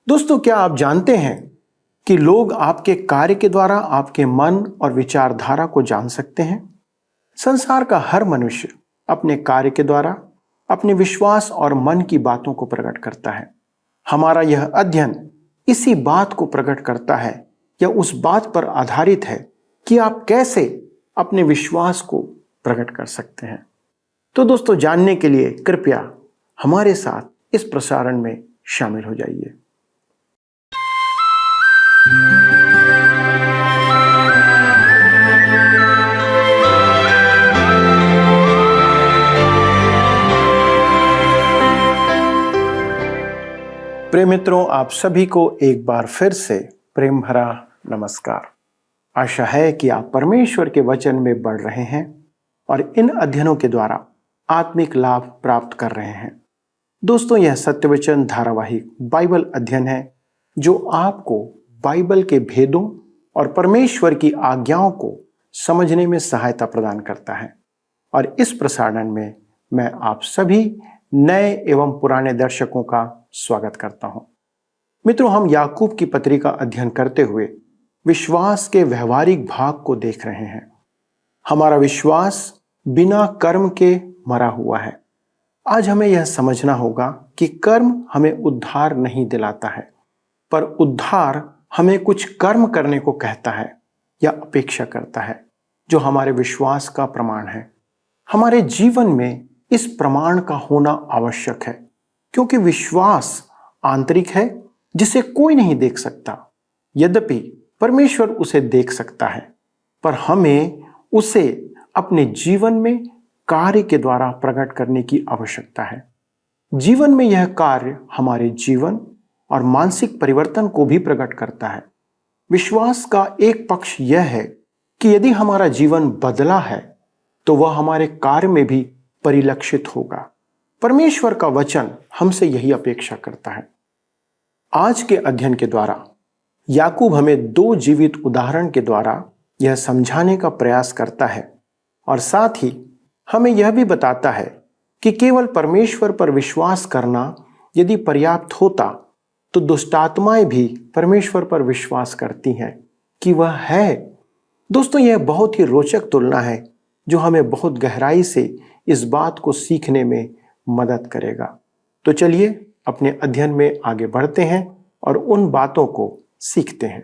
दोस्तों, क्या आप जानते हैं कि लोग आपके कार्य के द्वारा आपके मन और विचारधारा को जान सकते हैं? संसार का हर मनुष्य अपने कार्य के द्वारा अपने विश्वास और मन की बातों को प्रकट करता है। हमारा यह अध्ययन इसी बात को प्रकट करता है या उस बात पर आधारित है कि आप कैसे अपने विश्वास को प्रकट कर सकते हैं। तो दोस्तों, जानने के लिए कृपया हमारे साथ इस प्रसारण में शामिल हो जाइए। प्रिय मित्रों, आप सभी को एक बार फिर से प्रेम भरा नमस्कार। आशा है कि आप परमेश्वर के वचन में बढ़ रहे हैं और इन अध्ययनों के द्वारा आत्मिक लाभ प्राप्त कर रहे हैं। दोस्तों, यह सत्यवचन धारावाहिक बाइबल अध्ययन है जो आपको बाइबल के भेदों और परमेश्वर की आज्ञाओं को समझने में सहायता प्रदान करता है। और इस प्रसारण में मैं आप सभी नए एवं पुराने दर्शकों का स्वागत करता हूं। मित्रों, हम याकूब की पत्री का अध्ययन करते हुए विश्वास के व्यवहारिक भाग को देख रहे हैं। हमारा विश्वास बिना कर्म के मरा हुआ है। आज हमें यह समझना होगा कि कर्म हमें उद्धार नहीं दिलाता है, पर उद्धार हमें कुछ कर्म करने को कहता है या अपेक्षा करता है, जो हमारे विश्वास का प्रमाण है। हमारे जीवन में इस प्रमाण का होना आवश्यक है, क्योंकि विश्वास आंतरिक है जिसे कोई नहीं देख सकता। यद्यपि परमेश्वर उसे देख सकता है, पर हमें उसे अपने जीवन में कार्य के द्वारा प्रकट करने की आवश्यकता है। जीवन में यह कार्य हमारे जीवन और मानसिक परिवर्तन को भी प्रकट करता है। विश्वास का एक पक्ष यह है कि यदि हमारा जीवन बदला है तो वह हमारे कार्य में भी परिलक्षित होगा। परमेश्वर का वचन हमसे यही अपेक्षा करता है। आज के अध्ययन के द्वारा याकूब हमें दो जीवित उदाहरण के द्वारा यह समझाने का प्रयास करता है और साथ ही हमें यह भी बताता है कि केवल परमेश्वर पर विश्वास करना यदि पर्याप्त होता तो दुष्टात्माएं भी परमेश्वर पर विश्वास करती हैं कि वह है। दोस्तों, यह बहुत ही रोचक तुलना है जो हमें बहुत गहराई से इस बात को सीखने में मदद करेगा। तो चलिए अपने अध्ययन में आगे बढ़ते हैं और उन बातों को सीखते हैं।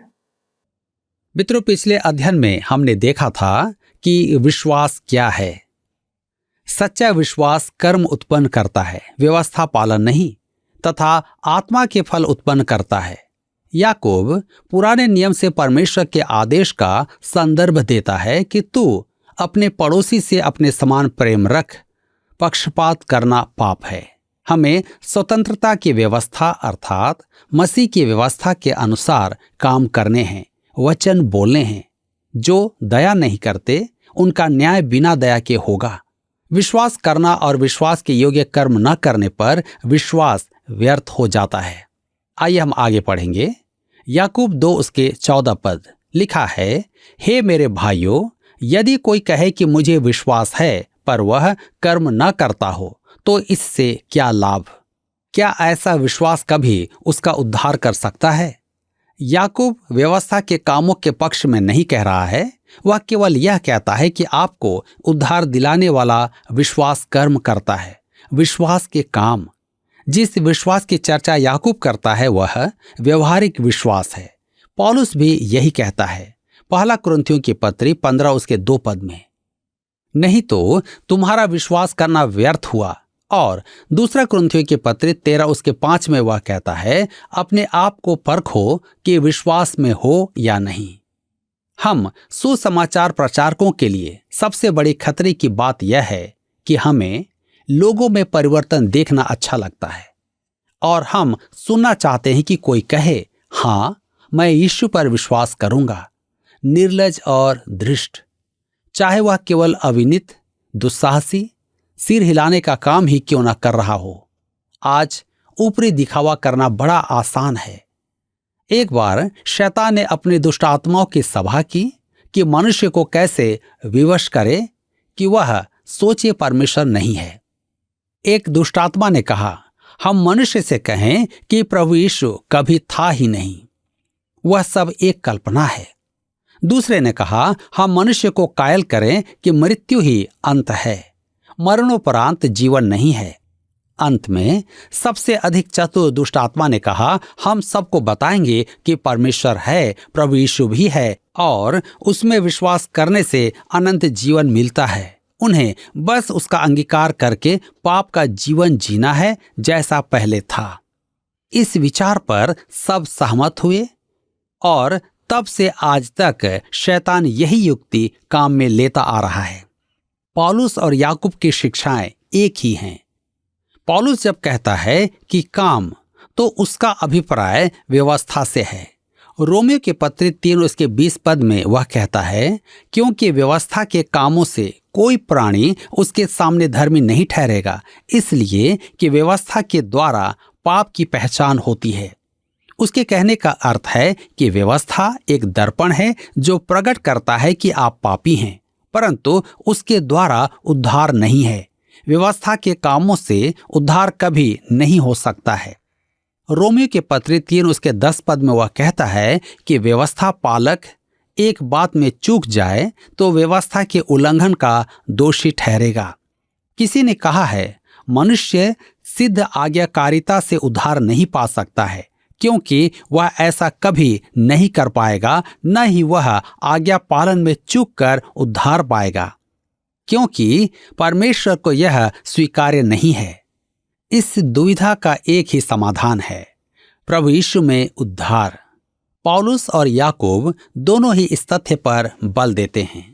मित्रों, पिछले अध्ययन में हमने देखा था कि विश्वास क्या है। सच्चा विश्वास कर्म उत्पन्न करता है, व्यवस्था पालन नहीं, तथा आत्मा के फल उत्पन्न करता है। याकूब पुराने नियम से परमेश्वर के आदेश का संदर्भ देता है कि तू अपने पड़ोसी से अपने समान प्रेम रख। पक्षपात करना पाप है। हमें स्वतंत्रता की व्यवस्था अर्थात मसीह की व्यवस्था के अनुसार काम करने हैं, वचन बोलने हैं। जो दया नहीं करते उनका न्याय बिना दया के होगा। विश्वास करना और विश्वास के योग्य कर्म न करने पर विश्वास व्यर्थ हो जाता है। आइए हम आगे पढ़ेंगे। याकूब 2 उसके 14 पद लिखा है, हे मेरे भाइयों, यदि कोई कहे कि मुझे विश्वास है पर वह कर्म न करता हो तो इससे क्या लाभ? क्या ऐसा विश्वास कभी उसका उद्धार कर सकता है? याकूब व्यवस्था के कामों के पक्ष में नहीं कह रहा है। वह केवल यह कहता है कि आपको उद्धार दिलाने वाला विश्वास कर्म करता है। विश्वास के काम, जिस विश्वास की चर्चा याकूब करता है वह व्यवहारिक विश्वास है। पौलुस भी यही कहता है, पहला कुरिन्थियों की पत्री 15 उसके 2 पद में, नहीं तो तुम्हारा विश्वास करना व्यर्थ हुआ। और दूसरा कुरिन्थियों की पत्री 13 उसके 5 में वह कहता है, अपने आप को परखो कि विश्वास में हो या नहीं। हम सुसमाचार प्रचारकों के लिए सबसे बड़ी खतरे की बात यह है कि हमें लोगों में परिवर्तन देखना अच्छा लगता है और हम सुनना चाहते हैं कि कोई कहे, हाँ मैं यीशु पर विश्वास करूंगा। निर्लज और धृष्ट, चाहे वह केवल अविनित, दुस्साहसी, सिर हिलाने का काम ही क्यों न कर रहा हो। आज ऊपरी दिखावा करना बड़ा आसान है। एक बार शैतान ने अपनी दुष्ट आत्माओं की सभा की कि मनुष्य को कैसे विवश करे कि वह सोचे परमेश्वर नहीं है। एक दुष्टात्मा ने कहा, हम मनुष्य से कहें कि प्रभु यीशु कभी था ही नहीं, वह सब एक कल्पना है। दूसरे ने कहा, हम मनुष्य को कायल करें कि मृत्यु ही अंत है, मरणोपरांत जीवन नहीं है। अंत में सबसे अधिक चतुर दुष्ट आत्मा ने कहा, हम सबको बताएंगे कि परमेश्वर है, प्रभु यीशु भी है और उसमें विश्वास करने से अनंत जीवन मिलता है। उन्हें बस उसका अंगीकार करके पाप का जीवन जीना है जैसा पहले था। इस विचार पर सब सहमत हुए और तब से आज तक शैतान यही युक्ति काम में लेता आ रहा है। पौलुस और याकूब की शिक्षाएं एक ही हैं। पौलुस जब कहता है कि काम, तो उसका अभिप्राय व्यवस्था से है। रोमियो के पत्र 3:20 में वह कहता है, क्योंकि व्यवस्था के कामों से कोई प्राणी उसके सामने धर्मी नहीं ठहरेगा, इसलिए कि व्यवस्था के द्वारा पाप की पहचान होती है। उसके कहने का अर्थ है कि व्यवस्था एक दर्पण है जो प्रकट करता है कि आप पापी हैं, परंतु उसके द्वारा उद्धार नहीं है। व्यवस्था के कामों से उद्धार कभी नहीं हो सकता है। रोमियो के पत्र 3:10 में वह कहता है कि व्यवस्था पालक एक बात में चूक जाए तो व्यवस्था के उल्लंघन का दोषी ठहरेगा। किसी ने कहा है, मनुष्य सिद्ध आज्ञाकारिता से उद्धार नहीं पा सकता है, क्योंकि वह ऐसा कभी नहीं कर पाएगा, न ही वह आज्ञा पालन में चूक कर उद्धार पाएगा, क्योंकि परमेश्वर को यह स्वीकार्य नहीं है। इस दुविधा का एक ही समाधान है, प्रभु यीशु में उद्धार। पौलुस और याकूब दोनों ही इस तथ्य पर बल देते हैं।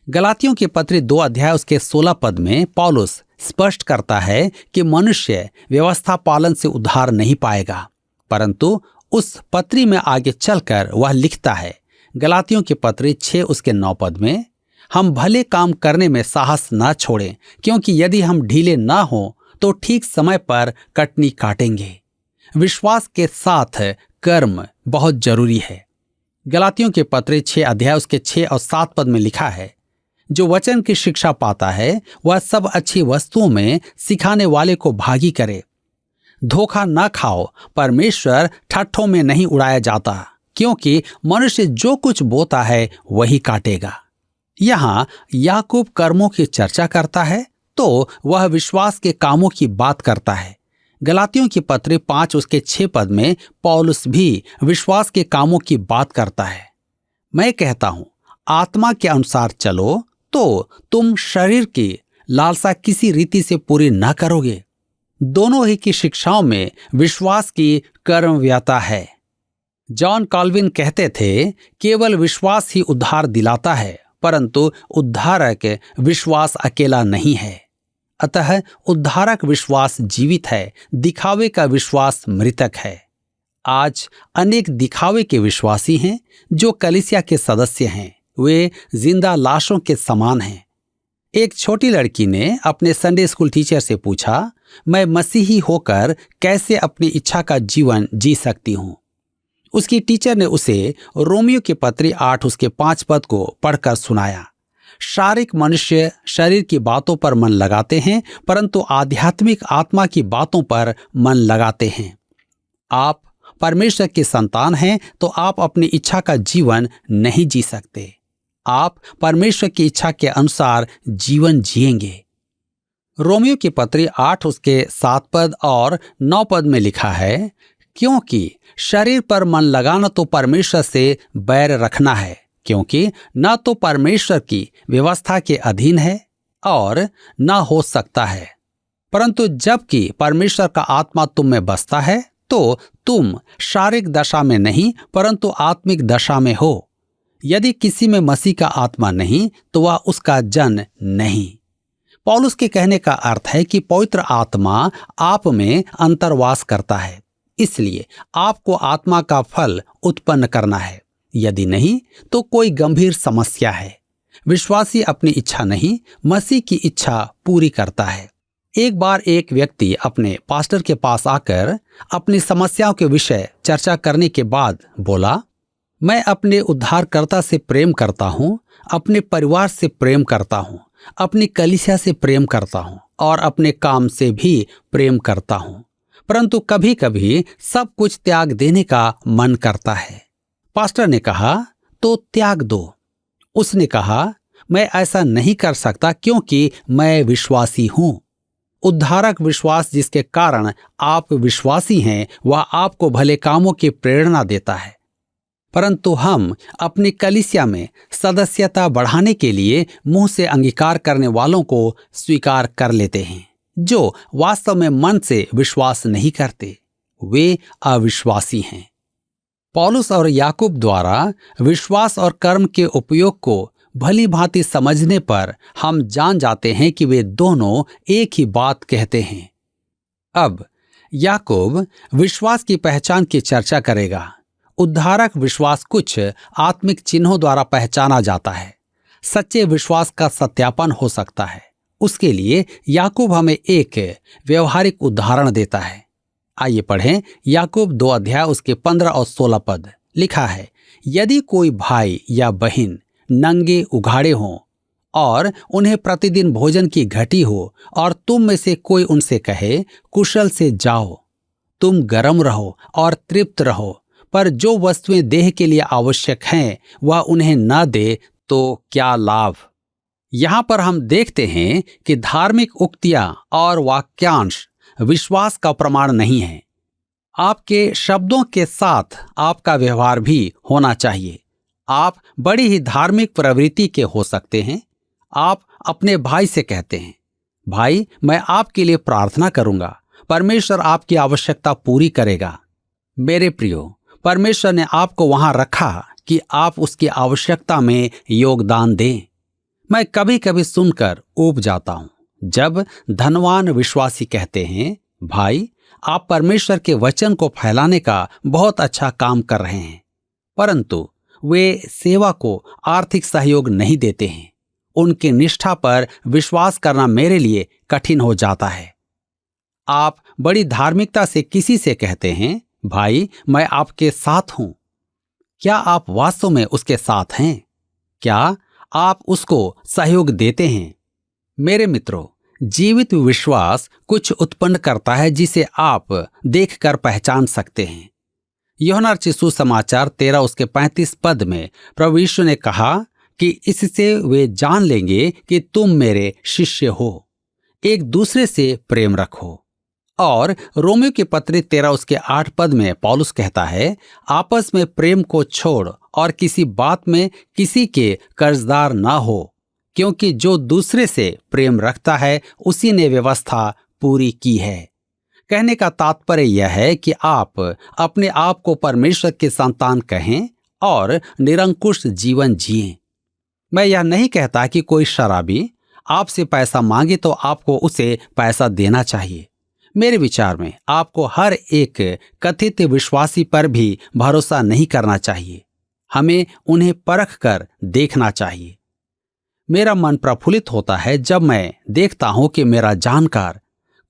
गलातियों के पत्र 2:16 में पौलुस स्पष्ट करता है कि मनुष्य व्यवस्था पालन से उद्धार नहीं पाएगा, परंतु उस पत्री में आगे चलकर वह लिखता है, गलातियों के पत्र 6:9 में, हम भले काम करने में साहस न छोड़ें, क्योंकि यदि हम ढीले न हो तो ठीक समय पर कटनी काटेंगे। विश्वास के साथ कर्म बहुत जरूरी है। गलातियों के पत्र 6 और 7 में लिखा है, जो वचन की शिक्षा पाता है वह सब अच्छी वस्तुओं में सिखाने वाले को भागी करे। धोखा न खाओ, परमेश्वर ठट्ठों में नहीं उड़ाया जाता, क्योंकि मनुष्य जो कुछ बोता है वही काटेगा। यहाँ याकूब कर्मों की चर्चा करता है तो वह विश्वास के कामों की बात करता है। गलातियों की पत्र 5:6 में पौलुस भी विश्वास के कामों की बात करता है। मैं कहता हूं, आत्मा के अनुसार चलो तो तुम शरीर की लालसा किसी रीति से पूरी न करोगे। दोनों ही की शिक्षाओं में विश्वास की कर्मव्यता है। जॉन कॉल्विन कहते थे, केवल विश्वास ही उद्धार दिलाता है, परंतु उद्धारक विश्वास अकेला नहीं है। अतः उद्धारक विश्वास जीवित है, दिखावे का विश्वास मृतक है। आज अनेक दिखावे के विश्वासी हैं जो कलीसिया के सदस्य हैं, वे जिंदा लाशों के समान हैं। एक छोटी लड़की ने अपने संडे स्कूल टीचर से पूछा, मैं मसीही होकर कैसे अपनी इच्छा का जीवन जी सकती हूँ। उसकी टीचर ने उसे रोमियो के पत्र 8:5 को पढ़कर सुनाया। शारीरिक मनुष्य शरीर की बातों पर मन लगाते हैं, परंतु आध्यात्मिक आत्मा की बातों पर मन लगाते हैं। आप परमेश्वर के संतान हैं तो आप अपनी इच्छा का जीवन नहीं जी सकते। आप परमेश्वर की इच्छा के अनुसार जीवन जिएंगे। रोमियो के पत्र 8:7 और 9 में लिखा है, क्योंकि शरीर पर मन लगाना तो परमेश्वर से बैर रखना है, क्योंकि न तो परमेश्वर की व्यवस्था के अधीन है और न हो सकता है। परंतु जबकि परमेश्वर का आत्मा तुम में बसता है तो तुम शारीरिक दशा में नहीं परंतु आत्मिक दशा में हो। यदि किसी में मसीह का आत्मा नहीं तो वह उसका जन नहीं। पौलुस के कहने का अर्थ है कि पवित्र आत्मा आप में अंतर्वास करता है, इसलिए आपको आत्मा का फल उत्पन्न करना है। यदि नहीं तो कोई गंभीर समस्या है। विश्वासी अपनी इच्छा नहीं, मसीह की इच्छा पूरी करता है। एक बार एक व्यक्ति अपने पास्टर के पास आकर अपनी समस्याओं के विषय चर्चा करने के बाद बोला, मैं अपने उद्धारकर्ता से प्रेम करता हूँ, अपने परिवार से प्रेम करता हूँ, अपनी कलीसिया से प्रेम करता हूँ और अपने काम से भी प्रेम करता हूँ, परंतु कभी कभी सब कुछ त्याग देने का मन करता है। पास्टर ने कहा, तो त्याग दो। उसने कहा, मैं ऐसा नहीं कर सकता क्योंकि मैं विश्वासी हूं। उद्धारक विश्वास जिसके कारण आप विश्वासी हैं, वह आपको भले कामों की प्रेरणा देता है। परंतु हम अपनी कलीसिया में सदस्यता बढ़ाने के लिए मुंह से अंगीकार करने वालों को स्वीकार कर लेते हैं, जो वास्तव में मन से विश्वास नहीं करते। वे अविश्वासी हैं। पौलुस और याकूब द्वारा विश्वास और कर्म के उपयोग को भली भांति समझने पर हम जान जाते हैं कि वे दोनों एक ही बात कहते हैं। अब याकूब विश्वास की पहचान की चर्चा करेगा। उद्धारक विश्वास कुछ आत्मिक चिन्हों द्वारा पहचाना जाता है। सच्चे विश्वास का सत्यापन हो सकता है। उसके लिए याकूब हमें एक व्यवहारिक उदाहरण देता है। आइए पढ़ें याकूब 2 अध्याय उसके 15 और 16 पद। लिखा है, यदि कोई भाई या बहन नंगे उघाड़े हों और उन्हें प्रतिदिन भोजन की घटी हो और तुम में से कोई उनसे कहे, कुशल से जाओ, तुम गर्म रहो और तृप्त रहो, पर जो वस्तुएं देह के लिए आवश्यक हैं वह उन्हें न दे, तो क्या लाभ। यहां पर हम देखते हैं कि धार्मिक उक्तियां और वाक्यांश विश्वास का प्रमाण नहीं है। आपके शब्दों के साथ आपका व्यवहार भी होना चाहिए। आप बड़ी ही धार्मिक प्रवृत्ति के हो सकते हैं। आप अपने भाई से कहते हैं, भाई मैं आपके लिए प्रार्थना करूंगा, परमेश्वर आपकी आवश्यकता पूरी करेगा। मेरे प्रियो, परमेश्वर ने आपको वहां रखा कि आप उसकी आवश्यकता में योगदान दें। मैं कभी कभी सुनकर ऊब जाता हूं जब धनवान विश्वासी कहते हैं, भाई आप परमेश्वर के वचन को फैलाने का बहुत अच्छा काम कर रहे हैं, परंतु वे सेवा को आर्थिक सहयोग नहीं देते हैं। उनकी निष्ठा पर विश्वास करना मेरे लिए कठिन हो जाता है। आप बड़ी धार्मिकता से किसी से कहते हैं, भाई मैं आपके साथ हूं। क्या आप वास्तव में उसके साथ हैं? क्या आप उसको सहयोग देते हैं? मेरे मित्रों, जीवित विश्वास कुछ उत्पन्न करता है जिसे आप देखकर पहचान सकते हैं। यूहन्ना रचित सुसमाचार 13 उसके 35 पद में प्रभु यीशु ने कहा कि इससे वे जान लेंगे कि तुम मेरे शिष्य हो, एक दूसरे से प्रेम रखो। और रोमियो की पत्री 13 उसके 8 पद में पौलुस कहता है, आपस में प्रेम को छोड़ और किसी बात में किसी के कर्जदार ना हो, क्योंकि जो दूसरे से प्रेम रखता है उसी ने व्यवस्था पूरी की है। कहने का तात्पर्य यह है कि आप अपने आप को परमेश्वर के संतान कहें और निरंकुश जीवन जिएं। मैं यह नहीं कहता कि कोई शराबी आपसे पैसा मांगे तो आपको उसे पैसा देना चाहिए। मेरे विचार में आपको हर एक कथित विश्वासी पर भी भरोसा नहीं करना चाहिए। हमें उन्हें परख कर देखना चाहिए। मेरा मन प्रफुल्लित होता है जब मैं देखता हूं कि मेरा जानकार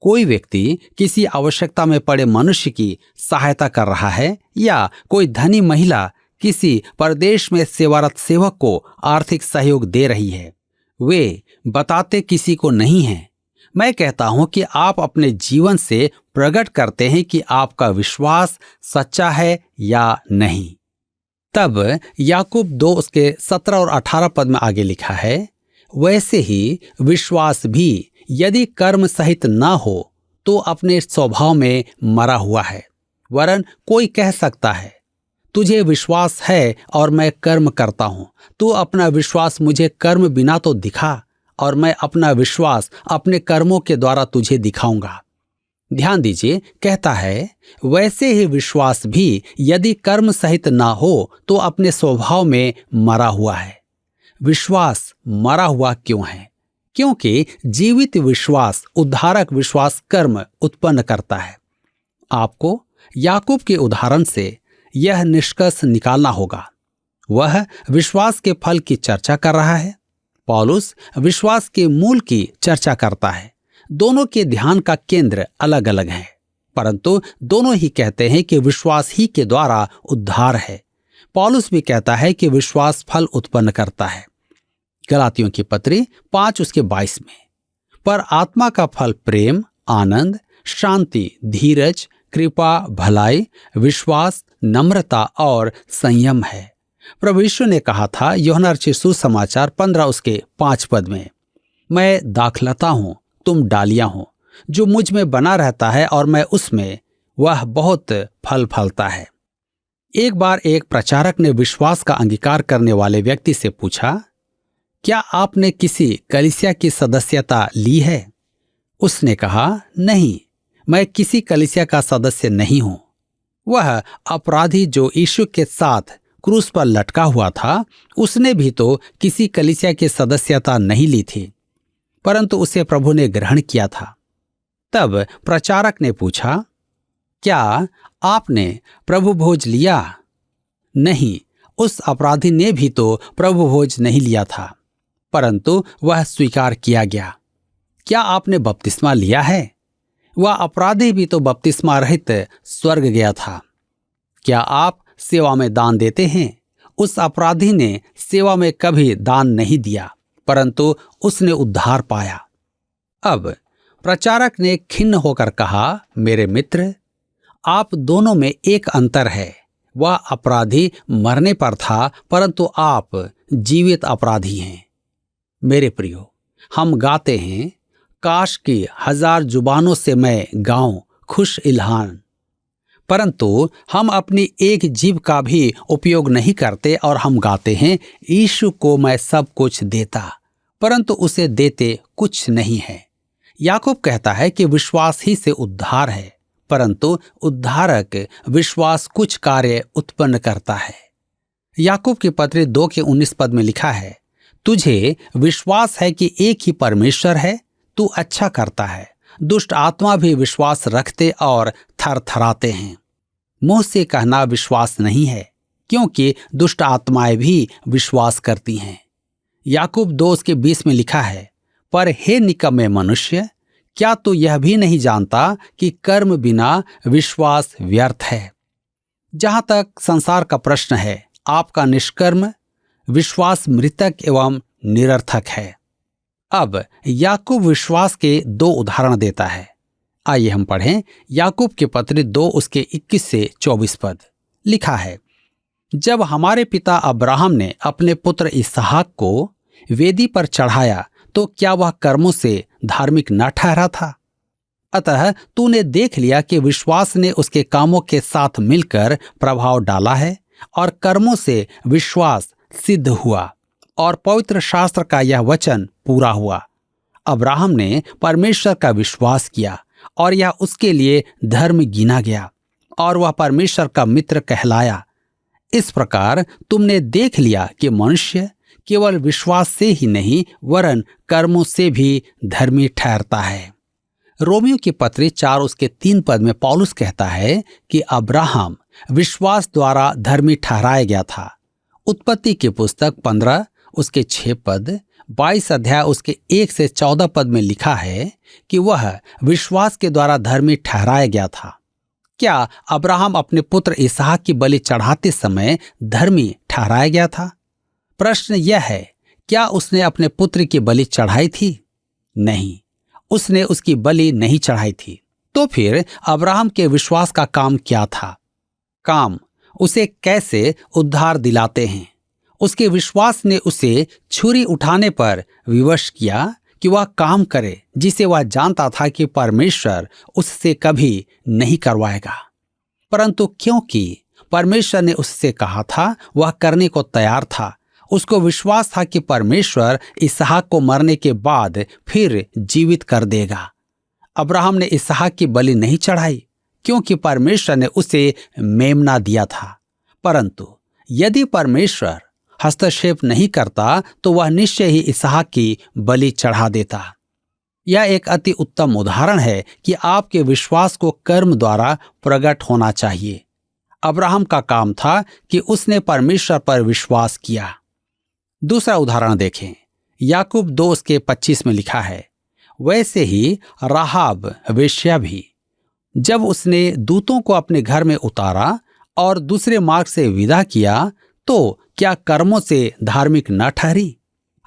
कोई व्यक्ति किसी आवश्यकता में पड़े मनुष्य की सहायता कर रहा है, या कोई धनी महिला किसी परदेश में सेवारत सेवक को आर्थिक सहयोग दे रही है। वे बताते किसी को नहीं हैं। मैं कहता हूं कि आप अपने जीवन से प्रकट करते हैं कि आपका विश्वास सच्चा है या नहीं। तब याकूब 2 उसके 17 और 18 पद में आगे लिखा है, वैसे ही विश्वास भी यदि कर्म सहित ना हो तो अपने स्वभाव में मरा हुआ है। वरन कोई कह सकता है, तुझे विश्वास है और मैं कर्म करता हूं, तू अपना विश्वास मुझे कर्म बिना तो दिखा और मैं अपना विश्वास अपने कर्मों के द्वारा तुझे दिखाऊंगा। ध्यान दीजिए, कहता है वैसे ही विश्वास भी यदि कर्म सहित ना हो तो अपने स्वभाव में मरा हुआ है। विश्वास मरा हुआ क्यों है? क्योंकि जीवित विश्वास उद्धारक विश्वास कर्म उत्पन्न करता है। आपको याकूब के उदाहरण से यह निष्कर्ष निकालना होगा। वह विश्वास के फल की चर्चा कर रहा है, पौलुस विश्वास के मूल की चर्चा करता है। दोनों के ध्यान का केंद्र अलग अलग है, परंतु दोनों ही कहते हैं कि विश्वास ही के द्वारा उद्धार है। पौलुस भी कहता है कि विश्वास फल उत्पन्न करता है। गलातियों की पत्री 5 उसके 22 में, पर आत्मा का फल प्रेम, आनंद, शांति, धीरज, कृपा, भलाई, विश्वास, नम्रता और संयम है। प्रभु यीशु ने कहा था यूहन्ना रचित सुसमाचार 15:5 में, मैं दाखलता हूं, तुम डालियां हो। जो मुझ में बना रहता है और मैं उसमें, वह बहुत फल फलता है। एक बार एक प्रचारक ने विश्वास का अंगीकार करने वाले व्यक्ति से पूछा, क्या आपने किसी कलीसिया की सदस्यता ली है? उसने कहा, नहीं, मैं किसी कलीसिया का सदस्य नहीं हूं। वह अपराधी जो यीशु के साथ क्रूस पर लटका हुआ था, उसने भी तो किसी कलीसिया की सदस्यता नहीं ली थी, परंतु उसे प्रभु ने ग्रहण किया था। तब प्रचारक ने पूछा, क्या आपने प्रभु भोज लिया? नहीं, उस अपराधी ने भी तो प्रभु भोज नहीं लिया था, परंतु वह स्वीकार किया गया। क्या आपने बपतिस्मा लिया है? वह अपराधी भी तो बपतिस्मा रहित स्वर्ग गया था। क्या आप सेवा में दान देते हैं? उस अपराधी ने सेवा में कभी दान नहीं दिया, परंतु उसने उद्धार पाया। अब प्रचारक ने खिन्न होकर कहा, मेरे मित्र, आप दोनों में एक अंतर है। वह अपराधी मरने पर था, परंतु आप जीवित अपराधी हैं। मेरे प्रियो, हम गाते हैं, काश की 1000 जुबानों से मैं गाऊं खुश इल्हान, परंतु हम अपनी एक जीभ का भी उपयोग नहीं करते और हम गाते हैं, यीशु को मैं सब कुछ देता, परंतु उसे देते कुछ नहीं है। याकूब कहता है कि विश्वास ही से उद्धार है, परंतु उद्धारक विश्वास कुछ कार्य उत्पन्न करता है। याकूब की पत्री 2:19 में लिखा है, तुझे विश्वास है कि एक ही परमेश्वर है, तू अच्छा करता है। दुष्ट आत्मा भी विश्वास रखते और थरथराते हैं। मुंह से कहना विश्वास नहीं है, क्योंकि दुष्ट आत्माएं भी विश्वास करती हैं। याकूब 2:20 में लिखा है, पर हे निकम्मे मनुष्य, क्या तू यह भी नहीं जानता कि कर्म बिना विश्वास व्यर्थ है? जहां तक संसार का प्रश्न है, आपका निष्कर्म विश्वास मृतक एवं निरर्थक है। अब याकूब विश्वास के 2 उदाहरण देता है। आइए हम पढ़ें याकूब के पत्री 2:21-24 लिखा है, जब हमारे पिता अब्राहम ने अपने पुत्र इसहाक को वेदी पर चढ़ाया, तो क्या वह कर्मों से धार्मिक न ठहरा था? अतः तूने देख लिया कि विश्वास ने उसके कामों के साथ मिलकर प्रभाव डाला है और कर्मों से विश्वास सिद्ध हुआ और पवित्र शास्त्र का यह वचन पूरा हुआ। अब्राहम ने परमेश्वर का विश्वास किया और यह उसके लिए धर्म गिना गया और वह परमेश्वर का मित्र कहलाया। इस प्रकार तुमने देख लिया कि मनुष्य केवल विश्वास से ही नहीं वरन कर्मों से भी धर्मी ठहरता है। रोमियो की पत्री 4:3 में पौलुस कहता है कि अब्राहम विश्वास द्वारा धर्मी ठहराया गया था। उत्पत्ति की पुस्तक 15:6, 22 अध्याय उसके 1-14 में लिखा है कि वह विश्वास के द्वारा धर्मी ठहराया गया था। क्या अब्राहम अपने पुत्र इसहाक की बलि चढ़ाते समय धर्मी ठहराया गया था? प्रश्न यह है, क्या उसने अपने पुत्र की बलि चढ़ाई थी? नहीं, उसने उसकी बलि नहीं चढ़ाई थी। तो फिर अब्राहम के विश्वास का काम क्या था? काम उसे कैसे उद्धार दिलाते हैं? उसके विश्वास ने उसे छुरी उठाने पर विवश किया कि वह काम करे जिसे वह जानता था कि परमेश्वर उससे कभी नहीं करवाएगा, परंतु क्योंकि परमेश्वर ने उससे कहा था वह करने को तैयार था। उसको विश्वास था कि परमेश्वर इसहाक को मरने के बाद फिर जीवित कर देगा। अब्राहम ने इसहाक की बलि नहीं चढ़ाई क्योंकि परमेश्वर ने उसे मेमना दिया था, परंतु यदि परमेश्वर हस्तक्षेप नहीं करता तो वह निश्चय ही इसहाक की बलि चढ़ा देता। यह एक अति उत्तम उदाहरण है कि आपके विश्वास को कर्म द्वारा प्रकट होना चाहिए। अब्राहम का काम था कि उसने परमेश्वर पर विश्वास किया। दूसरा उदाहरण देखें, याकूब 2:25 में लिखा है, वैसे ही राहाब वेश्या भी, जब उसने दूतों को अपने घर में उतारा और दूसरे मार्ग से विदा किया, तो क्या कर्मों से धार्मिक न ठहरी?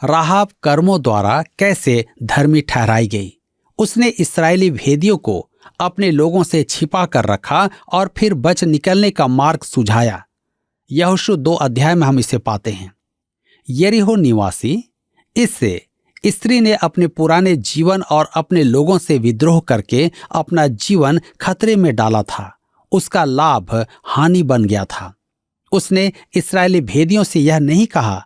राहाब कर्मों द्वारा कैसे धर्मी ठहराई गई? उसने इस्राएली भेदियों को अपने लोगों से छिपा कर रखा और फिर बच निकलने का मार्ग सुझाया। यहोशू 2 अध्याय में हम इसे पाते हैं। यरीहो निवासी इससे स्त्री ने अपने पुराने जीवन और अपने लोगों से विद्रोह करके अपना जीवन खतरे में डाला था। उसका लाभ हानि बन गया था। उसने इस्राएली भेदियों से यह नहीं कहा,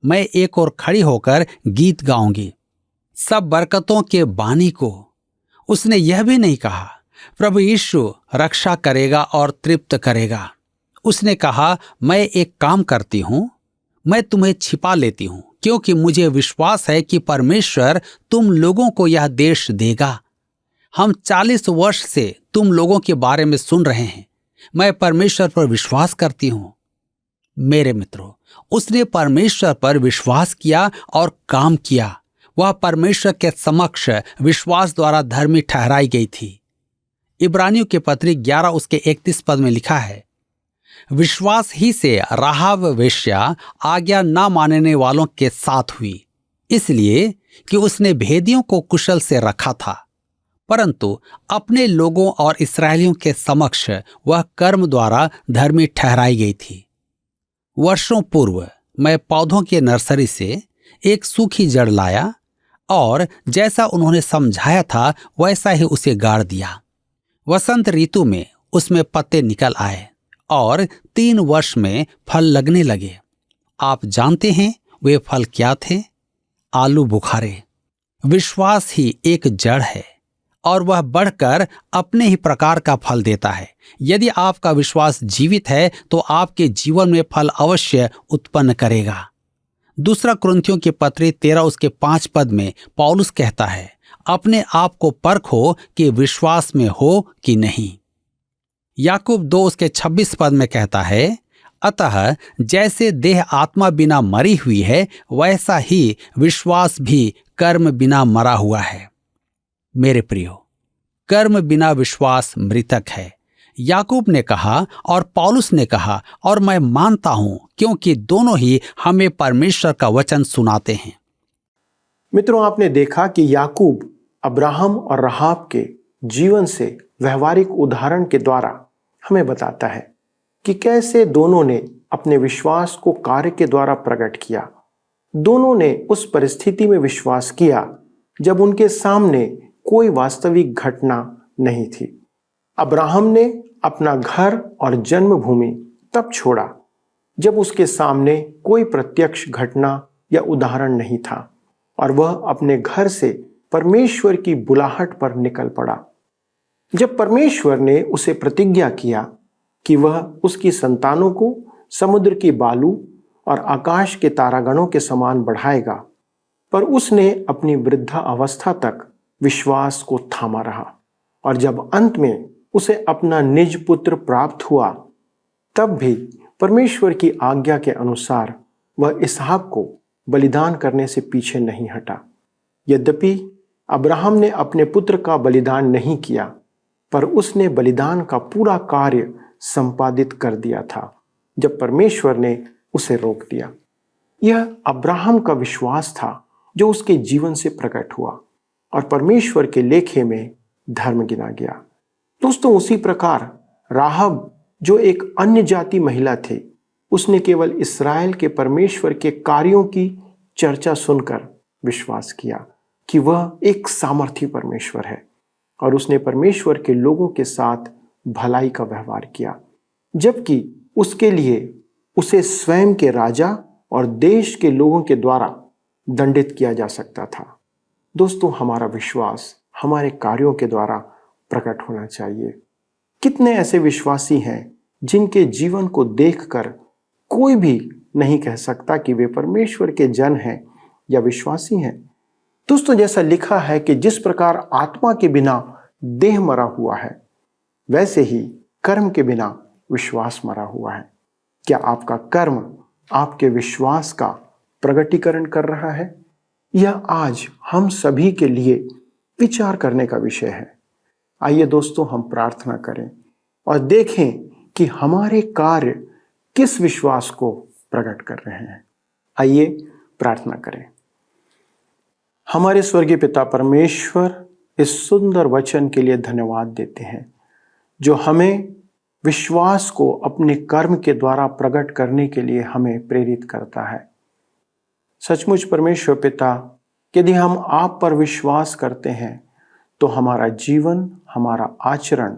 मैं एक और खड़ी होकर गीत गाऊंगी। सब बरकतों के बानी को उसने यह भी नहीं कहा, प्रभु यीशु रक्षा करेगा और तृप्त करेगा। उसने कहा, मैं एक काम करती हूं, मैं तुम्हें छिपा लेती हूं, क्योंकि मुझे विश्वास है कि परमेश्वर तुम लोगों को यह देश देगा। हम 40 वर्ष से तुम लोगों के बारे में सुन रहे हैं। मैं परमेश्वर पर विश्वास करती हूं। मेरे मित्रों, उसने परमेश्वर पर विश्वास किया और काम किया। वह परमेश्वर के समक्ष विश्वास द्वारा धर्मी ठहराई गई थी। इब्रानियों के पत्री 11 उसके 31 पद में लिखा है, विश्वास ही से राहाब वेश्या आज्ञा न मानने वालों के साथ हुई, इसलिए कि उसने भेदियों को कुशल से रखा था, परंतु अपने लोगों और इस्राएलियों के समक्ष वह कर्म द्वारा धर्मी ठहराई गई थी। वर्षों पूर्व मैं पौधों की नर्सरी से एक सूखी जड़ लाया और जैसा उन्होंने समझाया था वैसा ही उसे गाड़ दिया। वसंत ऋतु में उसमें पत्ते निकल आए और 3 वर्ष में फल लगने लगे। आप जानते हैं वे फल क्या थे? आलू बुखारे। विश्वास ही एक जड़ है और वह बढ़कर अपने ही प्रकार का फल देता है। यदि आपका विश्वास जीवित है तो आपके जीवन में फल अवश्य उत्पन्न करेगा। दूसरा कुरिन्थियों के पत्री 13 उसके 5 पद में पौलुस कहता है, अपने आप को परखो कि विश्वास में हो कि नहीं। याकूब 2 उसके 26 पद में कहता है, अतः जैसे देह आत्मा बिना मरी हुई है, वैसा ही विश्वास भी कर्म बिना मरा हुआ है। मेरे प्रियो, कर्म बिना विश्वास मृतक है। याकूब ने कहा और पौलुस ने कहा, और मैं मानता हूं, क्योंकि दोनों ही हमें परमेश्वर का वचन सुनाते हैं। मित्रों, आपने देखा कि याकूब अब्राहम और राहाब के जीवन से व्यवहारिक उदाहरण के द्वारा हमें बताता है कि कैसे दोनों ने अपने विश्वास को कार्य के द्वारा प्रकट किया। दोनों ने उस परिस्थिति में विश्वास किया जब उनके सामने कोई वास्तविक घटना नहीं थी। अब्राहम ने अपना घर और जन्मभूमि तब छोड़ा जब उसके सामने कोई प्रत्यक्ष घटना या उदाहरण नहीं था और वह अपने घर से परमेश्वर की बुलाहट पर निकल पड़ा। जब परमेश्वर ने उसे प्रतिज्ञा किया कि वह उसकी संतानों को समुद्र की बालू और आकाश के तारागणों के समान बढ़ाएगा, पर उसने अपनी वृद्धा अवस्था तक विश्वास को थामा रहा। और जब अंत में उसे अपना निज पुत्र प्राप्त हुआ, तब भी परमेश्वर की आज्ञा के अनुसार वह इसहाक को बलिदान करने से पीछे नहीं हटा। यद्यपि अब्राहम ने अपने पुत्र का बलिदान नहीं किया, पर उसने बलिदान का पूरा कार्य संपादित कर दिया था जब परमेश्वर ने उसे रोक दिया। यह अब्राहम का विश्वास था जो उसके जीवन से प्रकट हुआ और परमेश्वर के लेखे में धर्म गिना गया। दोस्तों, उसी प्रकार राहब जो एक अन्य जाति महिला थी, उसने केवल इस्राएल के परमेश्वर के कार्यों की चर्चा सुनकर विश्वास किया कि वह एक सामर्थी परमेश्वर है और उसने परमेश्वर के लोगों के साथ भलाई का व्यवहार किया, जबकि उसके लिए उसे स्वयं के राजा और देश के लोगों के द्वारा दंडित किया जा सकता था। दोस्तों, हमारा विश्वास हमारे कार्यों के द्वारा प्रकट होना चाहिए। कितने ऐसे विश्वासी हैं जिनके जीवन को देखकर कोई भी नहीं कह सकता कि वे परमेश्वर के जन हैं या विश्वासी हैं। दोस्तों, जैसा लिखा है कि जिस प्रकार आत्मा के बिना देह मरा हुआ है, वैसे ही कर्म के बिना विश्वास मरा हुआ है। क्या आपका कर्म आपके विश्वास का प्रगटीकरण कर रहा है? यह आज हम सभी के लिए विचार करने का विषय है। आइए दोस्तों, हम प्रार्थना करें और देखें कि हमारे कार्य किस विश्वास को प्रकट कर रहे हैं। आइए प्रार्थना करें। हमारे स्वर्गीय पिता परमेश्वर, इस सुंदर वचन के लिए धन्यवाद देते हैं जो हमें विश्वास को अपने कर्म के द्वारा प्रकट करने के लिए हमें प्रेरित करता है। सचमुच परमेश्वर पिता, यदि हम आप पर विश्वास करते हैं तो हमारा जीवन, हमारा आचरण,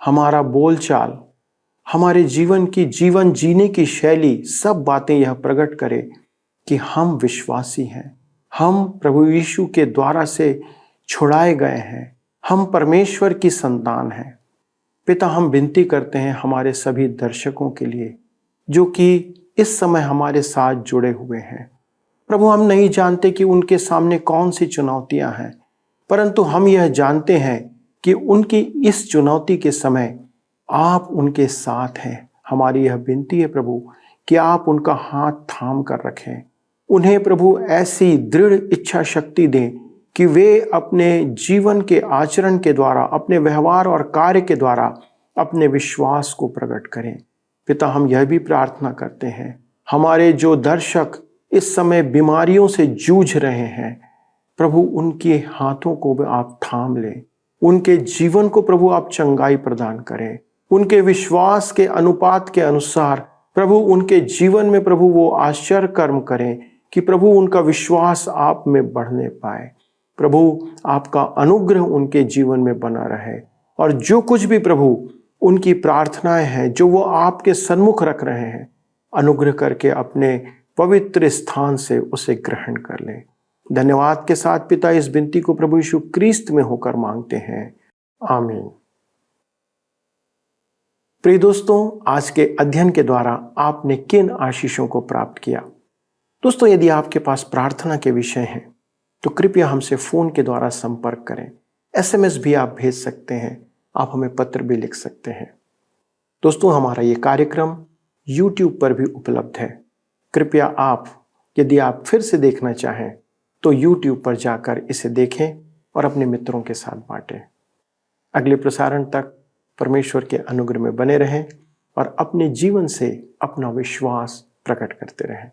हमारा बोलचाल, हमारे जीवन जीने की शैली, सब बातें यह प्रकट करे कि हम विश्वासी हैं, हम प्रभु यीशु के द्वारा से छुड़ाए गए हैं, हम परमेश्वर की संतान हैं। पिता, हम विनती करते हैं हमारे सभी दर्शकों के लिए जो कि इस समय हमारे साथ जुड़े हुए हैं। प्रभु, हम नहीं जानते कि उनके सामने कौन सी चुनौतियां हैं, परंतु हम यह जानते हैं कि उनकी इस चुनौती के समय आप उनके साथ हैं। हमारी यह विनती है प्रभु कि आप उनका हाथ थाम कर रखें, उन्हें प्रभु ऐसी दृढ़ इच्छा शक्ति दें कि वे अपने जीवन के आचरण के द्वारा, अपने व्यवहार और कार्य के द्वारा अपने विश्वास को प्रकट करें। पिता, हम यह भी प्रार्थना करते हैं हमारे जो दर्शक इस समय बीमारियों से जूझ रहे हैं, प्रभु उनके हाथों को भी आप थाम लें, उनके जीवन को प्रभु आप चंगाई प्रदान करें, उनके विश्वास के अनुपात के अनुसार प्रभु उनके जीवन में प्रभु वो आश्चर्य कर्म करें कि प्रभु उनका विश्वास आप में बढ़ने पाए। प्रभु, आपका अनुग्रह उनके जीवन में बना रहे और जो कुछ भी प्रभु उनकी प्रार्थनाएं हैं जो वो आपके सन्मुख रख रहे हैं, अनुग्रह करके अपने पवित्र स्थान से उसे ग्रहण कर लें। धन्यवाद के साथ पिता, इस विनती को प्रभु यीशु क्रिस्त में होकर मांगते हैं, आमीन। प्रिय दोस्तों, आज के अध्ययन के द्वारा आपने किन आशीषों को प्राप्त किया? दोस्तों, यदि आपके पास प्रार्थना के विषय हैं तो कृपया हमसे फोन के द्वारा संपर्क करें। SMS भी आप भेज सकते हैं, आप हमें पत्र भी लिख सकते हैं। दोस्तों, हमारा ये कार्यक्रम YouTube पर भी उपलब्ध है। कृपया आप, यदि आप फिर से देखना चाहें तो YouTube पर जाकर इसे देखें और अपने मित्रों के साथ बांटें। अगले प्रसारण तक परमेश्वर के अनुग्रह में बने रहें और अपने जीवन से अपना विश्वास प्रकट करते रहें।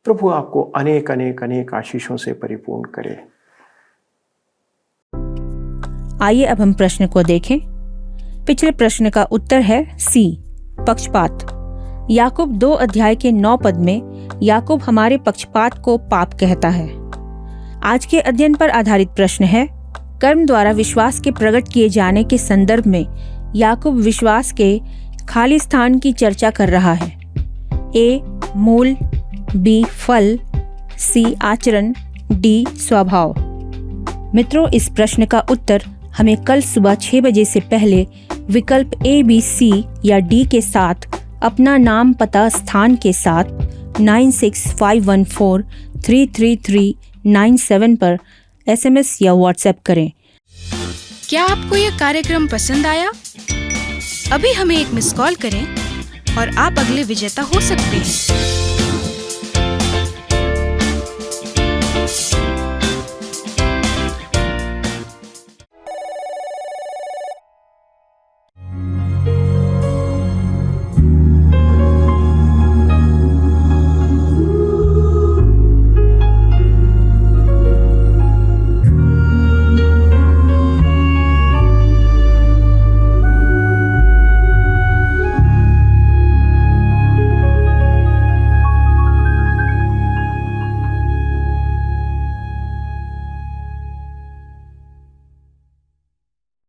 प्रभु आपको अनेक अनेक अनेक आशीषों से परिपूर्ण करे। आइए अब हम प्रश्न को देखें। पिछले प्रश्न का उत्तर है सी, पक्षपात। याकूब 2 अध्याय के 9 पद में याकूब हमारे पक्षपात को पाप कहता है। आज के अध्ययन पर आधारित प्रश्न है, कर्म द्वारा विश्वास के प्रकट किए जाने के संदर्भ में याकूब विश्वास के खाली स्थान की चर्चा कर रहा है। ए, मूल, बी, फल, सी, आचरण, डी, स्वभाव। मित्रों, इस प्रश्न का उत्तर हमें कल सुबह 6 बजे से पहले विकल्प A, B, C या D के साथ अपना नाम, पता, स्थान के साथ 9651433397 पर SMS या WhatsApp करें। क्या आपको यह कार्यक्रम पसंद आया? अभी हमें एक मिस कॉल करें और आप अगले विजेता हो सकते हैं।